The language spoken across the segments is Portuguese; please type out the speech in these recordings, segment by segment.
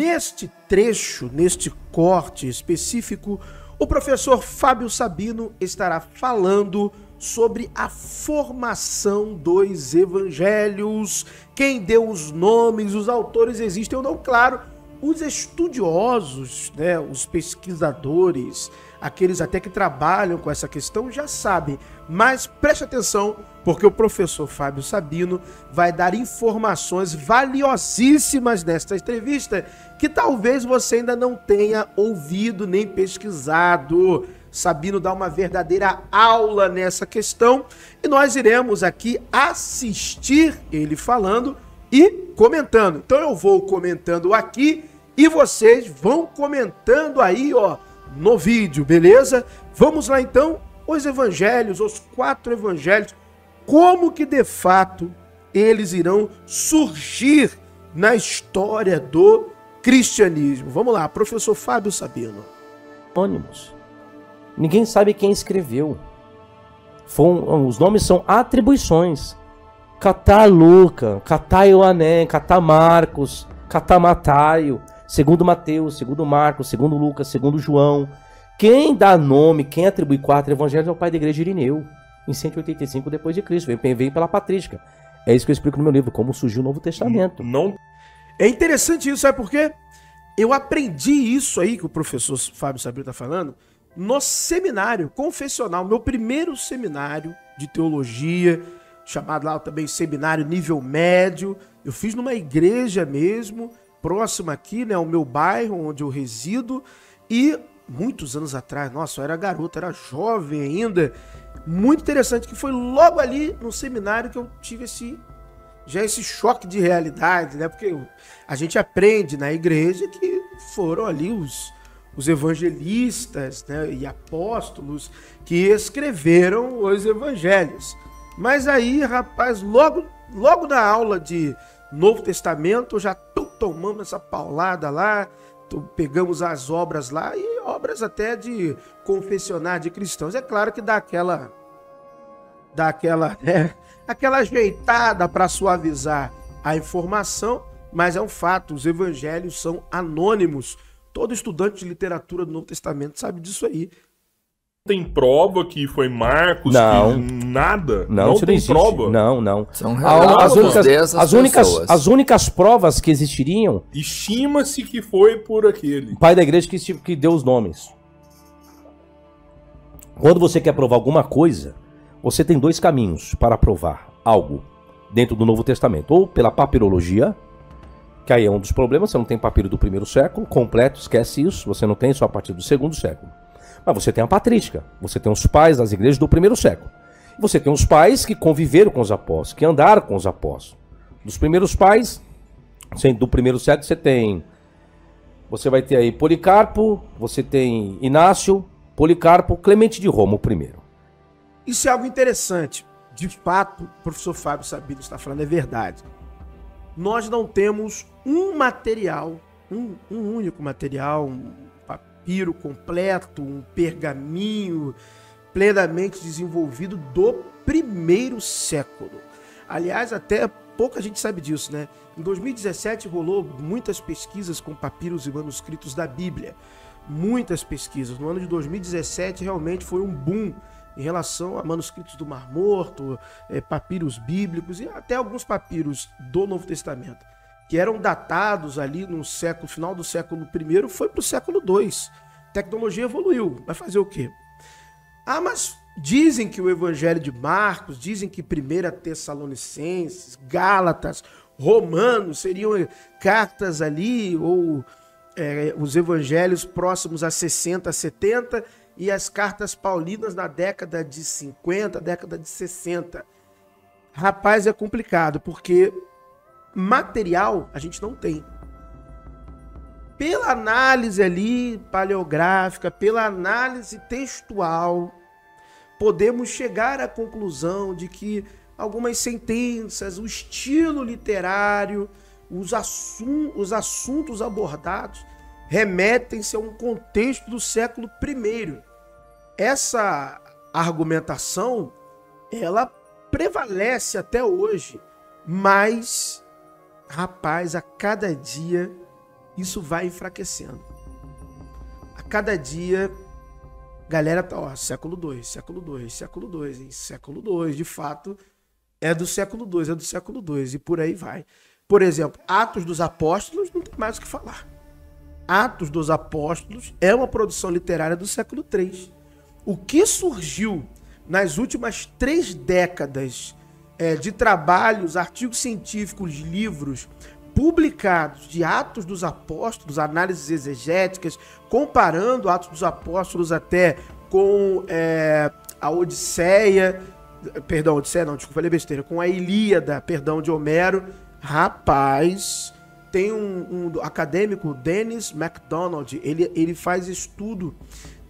Neste trecho, neste corte específico, o professor Fábio Sabino estará falando sobre a formação dos evangelhos, quem deu os nomes, os autores existem ou não, claro, os estudiosos, né, os pesquisadores, aqueles até que trabalham com essa questão já sabem, mas preste atenção porque o professor Fábio Sabino vai dar informações valiosíssimas nesta entrevista que talvez você ainda não tenha ouvido nem pesquisado. Sabino dá uma verdadeira aula nessa questão e nós iremos aqui assistir ele falando e comentando. Então eu vou comentando aqui e vocês vão comentando aí, ó, no vídeo, beleza? Vamos lá então, os evangelhos, os 4 evangelhos, como que de fato eles irão surgir na história do cristianismo. Vamos lá, professor Fábio Sabino. Anônimos. Ninguém sabe quem escreveu. Os nomes são atribuições. Catá Luca, Catá Ioané, Catá Marcos, Catá Mataio, segundo Mateus, segundo Marcos, segundo Lucas, segundo João. Quem dá nome, quem atribui 4 evangelhos é o pai da igreja Irineu, em 185 depois de Cristo. Veio pela patrística. É isso que eu explico no meu livro, como surgiu o Novo Testamento. Não. É interessante isso, sabe por quê? Eu aprendi isso aí que o professor Fábio Sabino está falando no seminário confessional, meu primeiro seminário de teologia, chamado lá também seminário nível médio. Eu fiz numa igreja mesmo, próxima aqui, né, ao meu bairro onde eu resido, e muitos anos atrás, nossa, eu era garoto, era jovem ainda, muito interessante, que foi logo ali no seminário que eu tive esse choque de realidade, né, porque a gente aprende na igreja que foram ali os evangelistas, né, e apóstolos que escreveram os evangelhos. Mas aí, rapaz, logo na aula de Novo Testamento, eu já tô tomando essa paulada lá, pegamos as obras lá, e obras até de confessionário de cristãos. É claro que dá aquela ajeitada para suavizar a informação, mas é um fato, os evangelhos são anônimos. Todo estudante de literatura do Novo Testamento sabe disso aí. Tem prova que foi Marcos? Não. Nada? Não tem existe. Prova? Não. São relatos dessas pessoas. As únicas provas que existiriam... Estima-se que foi por aquele. O pai da igreja que deu os nomes. Quando você quer provar alguma coisa, você tem 2 caminhos para provar algo dentro do Novo Testamento. Ou pela papirologia, que aí é um dos problemas, você não tem papiro do 1º século, completo, esquece isso, você não tem só a partir do 2º século. Mas você tem a patrística, você tem os pais das igrejas do 1º século. Você tem os pais que conviveram com os apóstolos, que andaram com os apóstolos. Dos primeiros pais, do 1º século, você vai ter aí Policarpo, você tem Inácio, Policarpo, Clemente de Roma, o primeiro. Isso é algo interessante. De fato, o professor Fábio Sabino está falando, é verdade. Nós não temos um material, um único material, um papiro completo, um pergaminho plenamente desenvolvido do 1º século. Aliás, até pouca gente sabe disso, né? Em 2017 rolou muitas pesquisas com papiros e manuscritos da Bíblia. Muitas pesquisas. No ano de 2017 realmente foi um boom em relação a manuscritos do Mar Morto, papiros bíblicos e até alguns papiros do Novo Testamento, que eram datados ali no final do século I, foi para o século II. Tecnologia evoluiu, vai fazer o quê? Ah, mas dizem que o Evangelho de Marcos, dizem que 1 Tessalonicenses, Gálatas, Romanos seriam cartas ali, ou os evangelhos próximos a 60, 70, e as cartas paulinas na década de 50, década de 60. Rapaz, é complicado, porque material a gente não tem. Pela análise ali paleográfica, pela análise textual, podemos chegar à conclusão de que algumas sentenças, o estilo literário, os assuntos abordados remetem-se a um contexto do século I. Essa argumentação, ela prevalece até hoje, mas, rapaz, a cada dia isso vai enfraquecendo. A cada dia, galera tá, ó, século II, hein? Século II, de fato, é do século II, e por aí vai. Por exemplo, Atos dos Apóstolos, não tem mais o que falar. Atos dos Apóstolos é uma produção literária do século III. O que surgiu nas últimas 3 décadas de trabalhos, artigos científicos, livros publicados de Atos dos Apóstolos, análises exegéticas, comparando Atos dos Apóstolos até com a Odisseia, perdão, Odisseia não, desculpa, falei besteira, com a Ilíada, perdão, de Homero. Rapaz, tem um acadêmico, Dennis MacDonald, ele faz estudo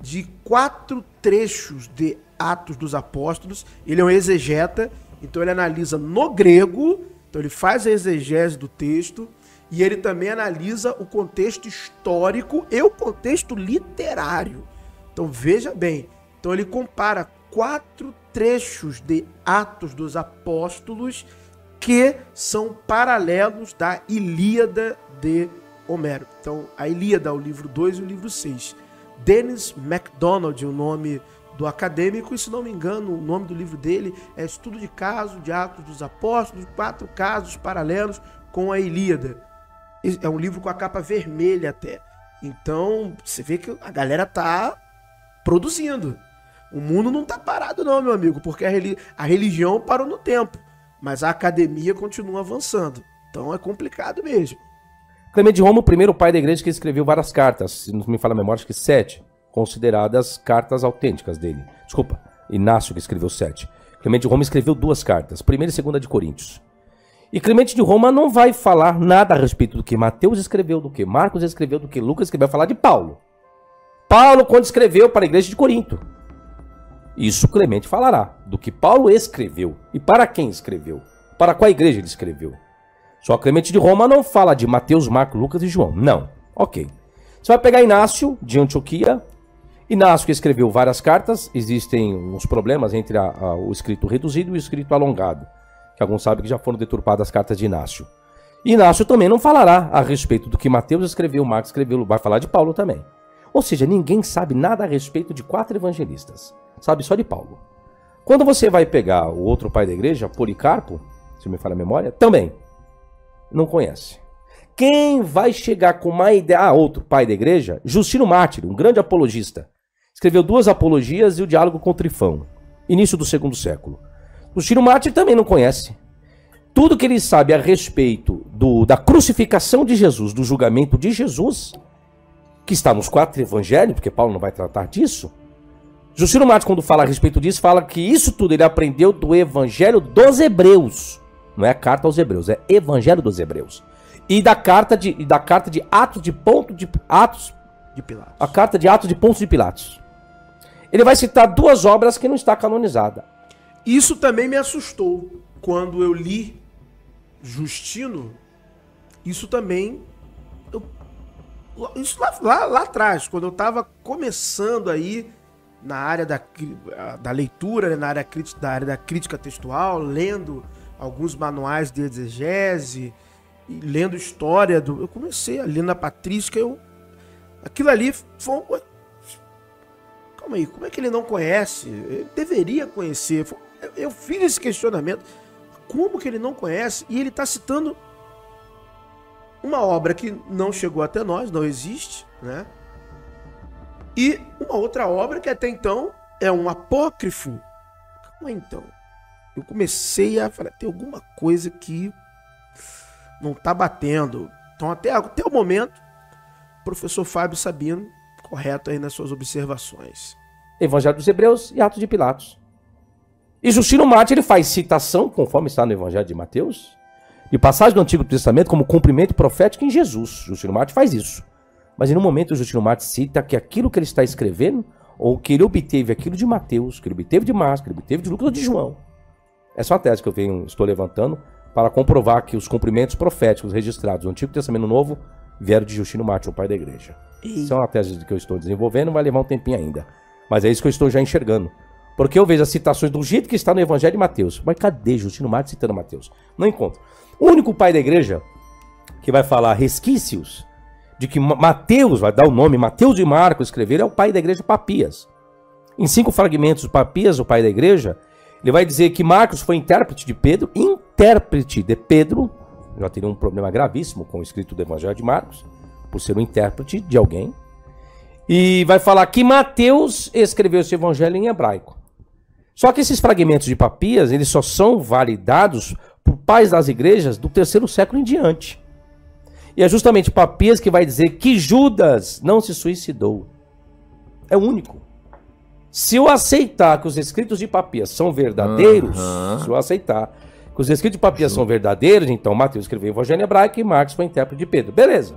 de 4 trechos de Atos dos Apóstolos. Ele é um exegeta, então ele analisa no grego, então ele faz a exegese do texto, e ele também analisa o contexto histórico e o contexto literário. Então veja bem, então ele compara 4 trechos de Atos dos Apóstolos que são paralelos da Ilíada de Homero. Então a Ilíada, o livro 2 e o livro 6. Dennis MacDonald, o nome do acadêmico, e se não me engano, o nome do livro dele é Estudo de Caso de Atos dos Apóstolos, 4 casos paralelos com a Ilíada. É um livro com a capa vermelha até. Então, você vê que a galera tá produzindo. O mundo não tá parado não, meu amigo, porque a religião parou no tempo, mas a academia continua avançando. Então é complicado mesmo. Clemente de Roma, o primeiro pai da igreja que escreveu várias cartas, se não me falha a memória, acho que 7, consideradas cartas autênticas dele. Desculpa, Inácio que escreveu 7. Clemente de Roma escreveu 2 cartas, 1ª e 2ª de Coríntios. E Clemente de Roma não vai falar nada a respeito do que Mateus escreveu, do que Marcos escreveu, do que Lucas escreveu, vai falar de Paulo. Paulo, quando escreveu para a igreja de Corinto. Isso Clemente falará, do que Paulo escreveu e para quem escreveu, para qual igreja ele escreveu. Só Clemente de Roma não fala de Mateus, Marcos, Lucas e João, não. Ok. Você vai pegar Inácio de Antioquia. Inácio que escreveu várias cartas, existem uns problemas entre o escrito reduzido e o escrito alongado, que alguns sabem que já foram deturpadas as cartas de Inácio. Inácio também não falará a respeito do que Mateus escreveu, Marcos escreveu, vai falar de Paulo também. Ou seja, ninguém sabe nada a respeito de 4 evangelistas. Sabe só de Paulo. Quando você vai pegar o outro pai da igreja, Policarpo, se me falha a memória, também não conhece. Quem vai chegar com uma ideia... outro pai da igreja, Justino Mártir, um grande apologista. Escreveu 2 apologias e o diálogo com Trifão, início do 2º século. Justino Mártir também não conhece. Tudo que ele sabe a respeito da crucificação de Jesus, do julgamento de Jesus, que está nos 4 evangelhos, porque Paulo não vai tratar disso. Justino Mártir, quando fala a respeito disso, fala que isso tudo ele aprendeu do Evangelho dos Hebreus. Não é a carta aos Hebreus, é Evangelho dos Hebreus. E da carta de Atos de Ponto de Atos de Pilatos. A carta de Atos de Ponto de Pilatos. Ele vai citar 2 obras que não está canonizada. Isso também me assustou quando eu li Justino. Isso também isso lá atrás, quando eu estava começando aí na área da leitura, né, na área da crítica textual, lendo alguns manuais de exegese, e lendo história eu comecei a ler na patrística, aquilo ali foi calma aí, como é que ele não conhece? Ele deveria conhecer. Eu fiz esse questionamento, como que ele não conhece? E ele está citando uma obra que não chegou até nós, não existe, né? E uma outra obra que até então é um apócrifo. Calma então. Eu comecei a falar, tem alguma coisa que não tá batendo. Então até o momento, professor Fábio Sabino, correto aí nas suas observações. Evangelho dos Hebreus e Atos de Pilatos. E Justino Mártir, ele faz citação, conforme está no Evangelho de Mateus, de passagem do Antigo Testamento como cumprimento profético em Jesus. Justino Mártir faz isso. Mas em um momento o Justino Mártir cita que aquilo que ele está escrevendo, ou que ele obteve aquilo de Mateus, que ele obteve de Marcos, que ele obteve de Lucas ou de João. Essa é uma tese que estou levantando para comprovar que os cumprimentos proféticos registrados no Antigo Testamento Novo vieram de Justino Mártir, o pai da igreja. Isso é uma tese que eu estou desenvolvendo, vai levar um tempinho ainda. Mas é isso que eu estou já enxergando. Porque eu vejo as citações do jeito que está no Evangelho de Mateus. Mas cadê Justino Mártir citando Mateus? Não encontro. O único pai da igreja que vai falar resquícios, de que Mateus, vai dar o nome, Mateus e Marcos escreveram, é o pai da igreja Papias. Em 5 fragmentos, Papias, o pai da igreja, ele vai dizer que Marcos foi intérprete de Pedro, já teria um problema gravíssimo com o escrito do Evangelho de Marcos, por ser um intérprete de alguém. E vai falar que Mateus escreveu esse evangelho em hebraico. Só que esses fragmentos de Papias, eles só são validados por pais das igrejas do 3º século em diante. E é justamente Papias que vai dizer que Judas não se suicidou. É o único. Se eu aceitar que os escritos de Papias são verdadeiros, se eu aceitar que os escritos de Papias são verdadeiros, então Mateus escreveu o evangelho em hebraico e Marcos foi intérprete de Pedro. Beleza.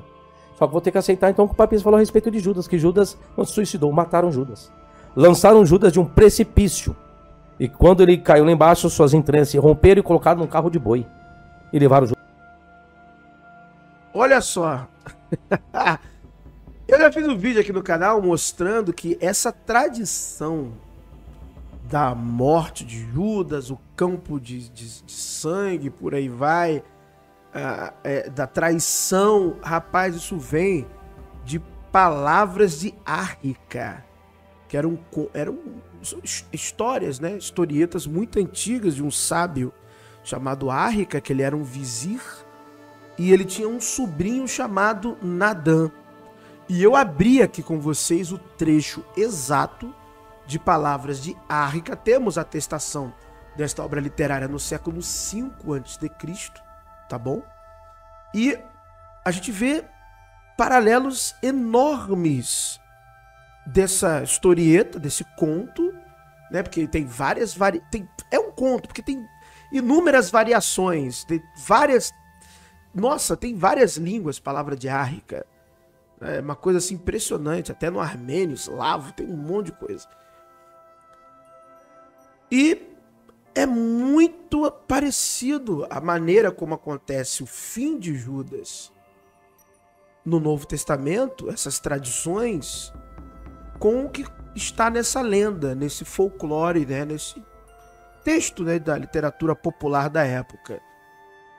Só que vou ter que aceitar então o que o Papias falou a respeito de Judas, que Judas não se suicidou, mataram Judas. Lançaram Judas de um precipício. E quando ele caiu lá embaixo, suas entranhas se romperam e colocaram num carro de boi. E levaram Judas. Olha só. Eu já fiz um vídeo aqui no canal mostrando que essa tradição da morte de Judas, o campo de sangue, por aí vai, da traição, rapaz, isso vem de palavras de Árrica, que eram histórias, né, historietas muito antigas de um sábio chamado Árrica, que ele era um vizir, e ele tinha um sobrinho chamado Nadã. E eu abri aqui com vocês o trecho exato de palavras de Árrica. Temos a atestação desta obra literária no século V a.C., tá bom? E a gente vê paralelos enormes dessa historieta, desse conto, né? Porque tem várias é um conto, porque tem inúmeras variações, tem várias... Nossa, tem várias línguas, palavra de Árrica. É uma coisa assim impressionante, até no armênio, eslavo, tem um monte de coisa. E é muito parecido a maneira como acontece o fim de Judas no Novo Testamento, essas tradições, com o que está nessa lenda, nesse folclore, né, nesse texto, né, da literatura popular da época.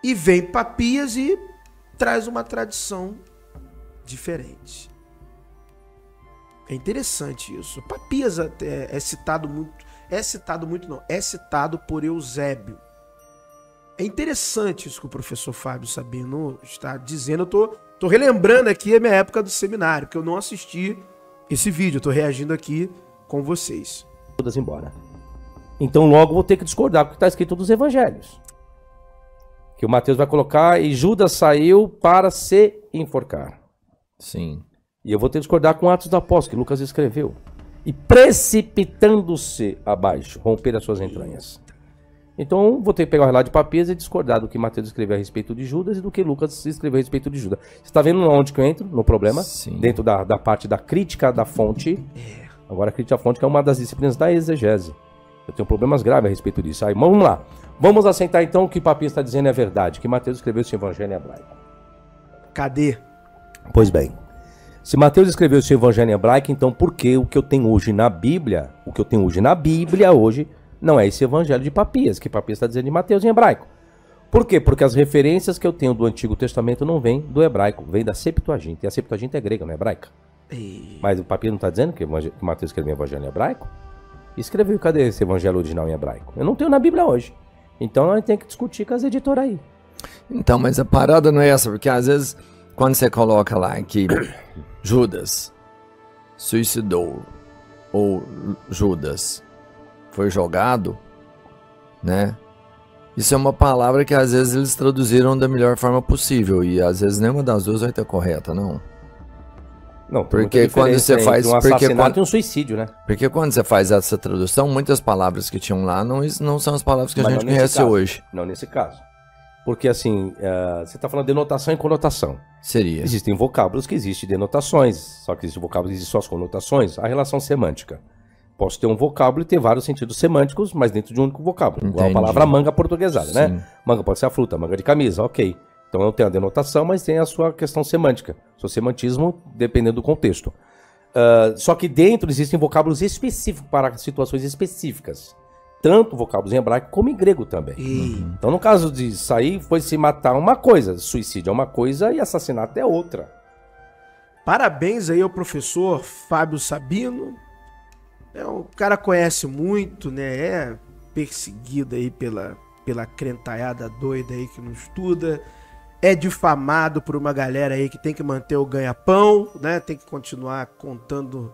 E vem Papias e traz uma tradição diferente. É interessante isso. Papias é citado por Eusébio. É interessante isso que o professor Fábio Sabino está dizendo. Eu tô relembrando aqui a minha época do seminário, que eu não assisti esse vídeo, eu tô reagindo aqui com vocês. Todas embora. Então logo vou ter que discordar com o que está escrito dos evangelhos. Que o Mateus vai colocar, e Judas saiu para se enforcar. Sim. E eu vou ter que discordar com Atos do Apóstolo, que Lucas escreveu. E precipitando-se abaixo, romper as suas entranhas. Então vou ter que pegar o relato de Papias e discordar do que Mateus escreveu a respeito de Judas e do que Lucas escreveu a respeito de Judas. Você está vendo onde que eu entro no problema? Sim. Dentro da parte da crítica da fonte. Agora a crítica da fonte, que é uma das disciplinas da exegese. Eu tenho problemas graves a respeito disso. Aí vamos lá. Vamos assentar então o que Papias está dizendo é verdade, que Mateus escreveu esse evangelho em hebraico. Cadê? Pois bem, se Mateus escreveu esse evangelho em hebraico, então por que o que eu tenho hoje na Bíblia, hoje, não é esse evangelho de Papias, que Papias está dizendo de Mateus em hebraico? Por quê? Porque as referências que eu tenho do Antigo Testamento não vêm do hebraico, vêm da Septuaginta, e a Septuaginta é grega, não é hebraica. Mas o Papias não está dizendo que Mateus escreveu o evangelho em hebraico? Escreveu, cadê esse evangelho original em hebraico? Eu não tenho na Bíblia hoje. Então a gente tem que discutir com as editoras aí. Então, mas a parada não é essa, porque às vezes, quando você coloca lá que Judas suicidou, ou Judas foi jogado, né? Isso é uma palavra que às vezes eles traduziram da melhor forma possível, e às vezes nenhuma das duas vai estar correta, não? Não, porque quando você faz um assassinato e um suicídio, né? Porque quando você faz essa tradução, muitas palavras que tinham lá não são as palavras que a gente conhece hoje. Não nesse caso. Porque assim, você está falando de denotação e conotação. Seria. Existem vocábulos que existem denotações, só que existem vocábulos que existem só as conotações. A relação semântica. Posso ter um vocábulo e ter vários sentidos semânticos, mas dentro de um único vocábulo. Igual a palavra manga portuguesada, né? Manga pode ser a fruta, manga de camisa, ok. Então eu tenho a denotação, mas tem a sua questão semântica. Seu semantismo, dependendo do contexto. Só que dentro existem vocábulos específicos para situações específicas. Tanto vocábulos em hebraico como em grego também. Então no caso de sair, foi se matar uma coisa. Suicídio é uma coisa e assassinato é outra. Parabéns aí ao professor Fábio Sabino. O cara conhece muito, né? É perseguido aí pela crentaiada doida aí que não estuda. É difamado por uma galera aí que tem que manter o ganha-pão, né? Tem que continuar contando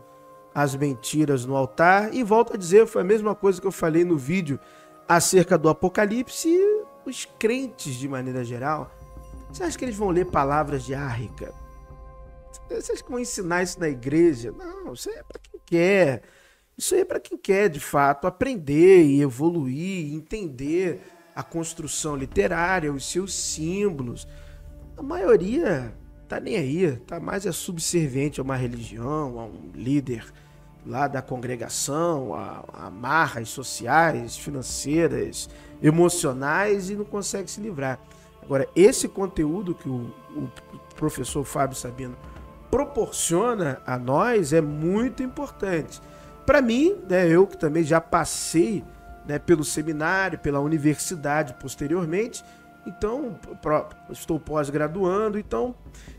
as mentiras no altar. E volto a dizer, foi a mesma coisa que eu falei no vídeo acerca do Apocalipse. E os crentes, de maneira geral, você acha que eles vão ler palavras de Árrica? Você acha que vão ensinar isso na igreja? Não, isso aí é para quem quer. Isso aí é para quem quer, de fato, aprender e evoluir, entender a construção literária, os seus símbolos. A maioria tá nem aí, tá mais subserviente a uma religião, a um líder lá da congregação, a amarras sociais, financeiras, emocionais, e não consegue se livrar. Agora, esse conteúdo que o professor Fábio Sabino proporciona a nós é muito importante. Para mim, né, eu que também já passei, né, pelo seminário, pela universidade posteriormente, então estou pós-graduando, então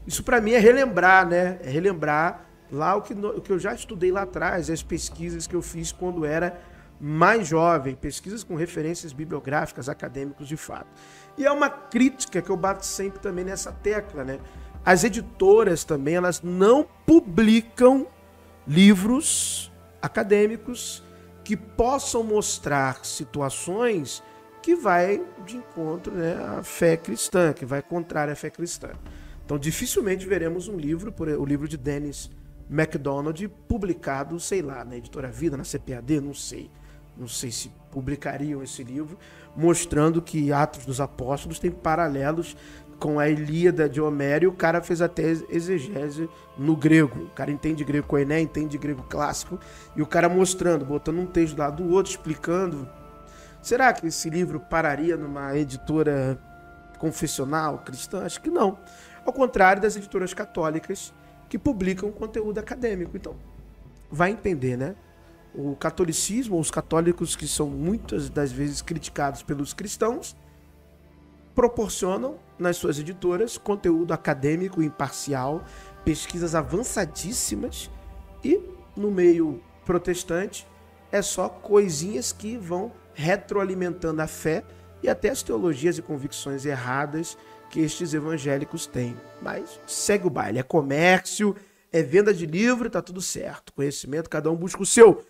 isso para mim é relembrar, né? É relembrar lá o que eu já estudei lá atrás, as pesquisas que eu fiz quando era mais jovem, pesquisas com referências bibliográficas, acadêmicos de fato. E é uma crítica que eu bato sempre também nessa tecla, né? As editoras também, elas não publicam livros acadêmicos que possam mostrar situações que vai de encontro, né, à fé cristã, que vai contrária à fé cristã. Então, dificilmente veremos um livro, o livro de Dennis MacDonald, publicado, sei lá, na Editora Vida, na CPAD, não sei se publicariam esse livro, mostrando que Atos dos Apóstolos tem paralelos com a Ilíada de Homero, e o cara fez até exegese no grego. O cara entende grego koiné, entende grego clássico, e o cara mostrando, botando um texto lá do outro, explicando. Será que esse livro pararia numa editora confessional, cristã? Acho que não. Ao contrário das editoras católicas que publicam conteúdo acadêmico. Então, vai entender, né? O catolicismo, os católicos que são muitas das vezes criticados pelos cristãos, proporcionam nas suas editoras conteúdo acadêmico imparcial, pesquisas avançadíssimas, e no meio protestante é só coisinhas que vão retroalimentando a fé e até as teologias e convicções erradas que estes evangélicos têm. Mas segue o baile, é comércio, é venda de livro, tá tudo certo. Conhecimento, cada um busca o seu.